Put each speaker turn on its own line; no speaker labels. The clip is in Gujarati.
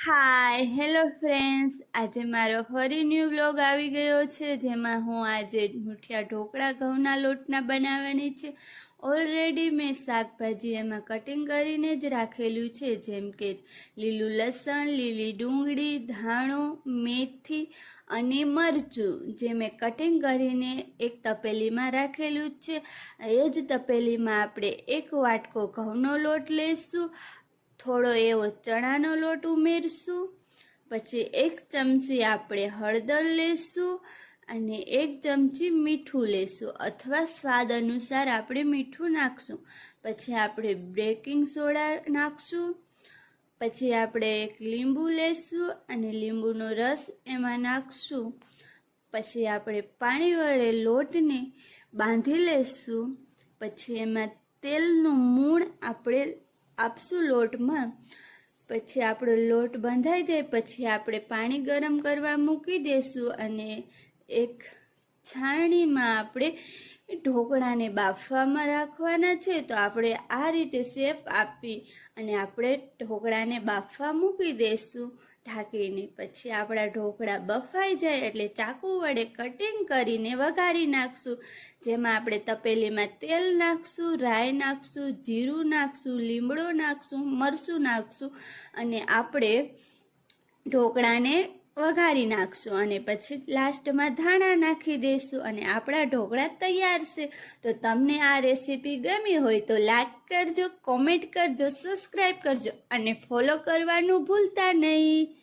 હાય હેલો ફ્રેન્ડ્સ, આજે મારો ફરી ન્યૂ વ્લોગ આવી ગયો છે, જેમાં હું આજે મુઠિયા ઢોકળા ઘઉંના લોટના બનાવવાની છે. ઓલરેડી મેં શાકભાજી એમાં કટિંગ કરીને જ રાખેલું છે, જેમ કે લીલું લસણ, લીલી ડુંગળી, ધાણું, મેથી અને મરચું, જે મેં કટિંગ કરીને એક તપેલીમાં રાખેલું છે. એ જ તપેલીમાં આપણે એક વાટકો ઘઉંનો લોટ લઈશું, થોડો એવો ચણાનો લોટ ઉમેરશું, પછી 1 ચમચી આપણે હળદર લેશું અને 1 ચમચી મીઠું લેશું અથવા સ્વાદ અનુસાર આપણે મીઠું નાખશું. પછી આપણે બેકિંગ સોડા નાખશું. પછી આપણે એક લીંબુ લેશું અને લીંબુનો રસ એમાં નાખશું. પછી આપણે પાણી વડે લોટને બાંધી લેશું. પછી એમાં તેલનું મૂણ આપણે આપશું લોટમાં. પછી આપણો લોટ બંધાઈ જાય પછી આપણે પાણી ગરમ કરવા મૂકી દઈશું અને એક છાણીમાં આપણે ઢોકળાને બાફવામાં રાખવાના છે. તો આપણે આ રીતે શેપ આપી અને આપણે ઢોકળાને બાફવા મૂકી દઈશું ઢાંકીને. પછી આપણા ઢોકળા બફાઈ જાય એટલે ચાકુ વડે કટિંગ કરીને વઘારી નાખશું, જેમાં આપણે તપેલીમાં તેલ નાખશું, રાઈ નાખશું, જીરું નાખશું, લીમડો નાખશું, મરચું નાખશું અને આપણે ઢોકળાને વઘારી નાખશું અને પછી લાસ્ટમાં ધાણા નાખી દઈશું અને આપણા ઢોકળા તૈયાર છે. તો તમને આ રેસીપી ગમી હોય તો લાઈક કરજો, કોમેન્ટ કરજો, સબસ્ક્રાઈબ કરજો અને ફોલો કરવાનું ભૂલતા નહીં.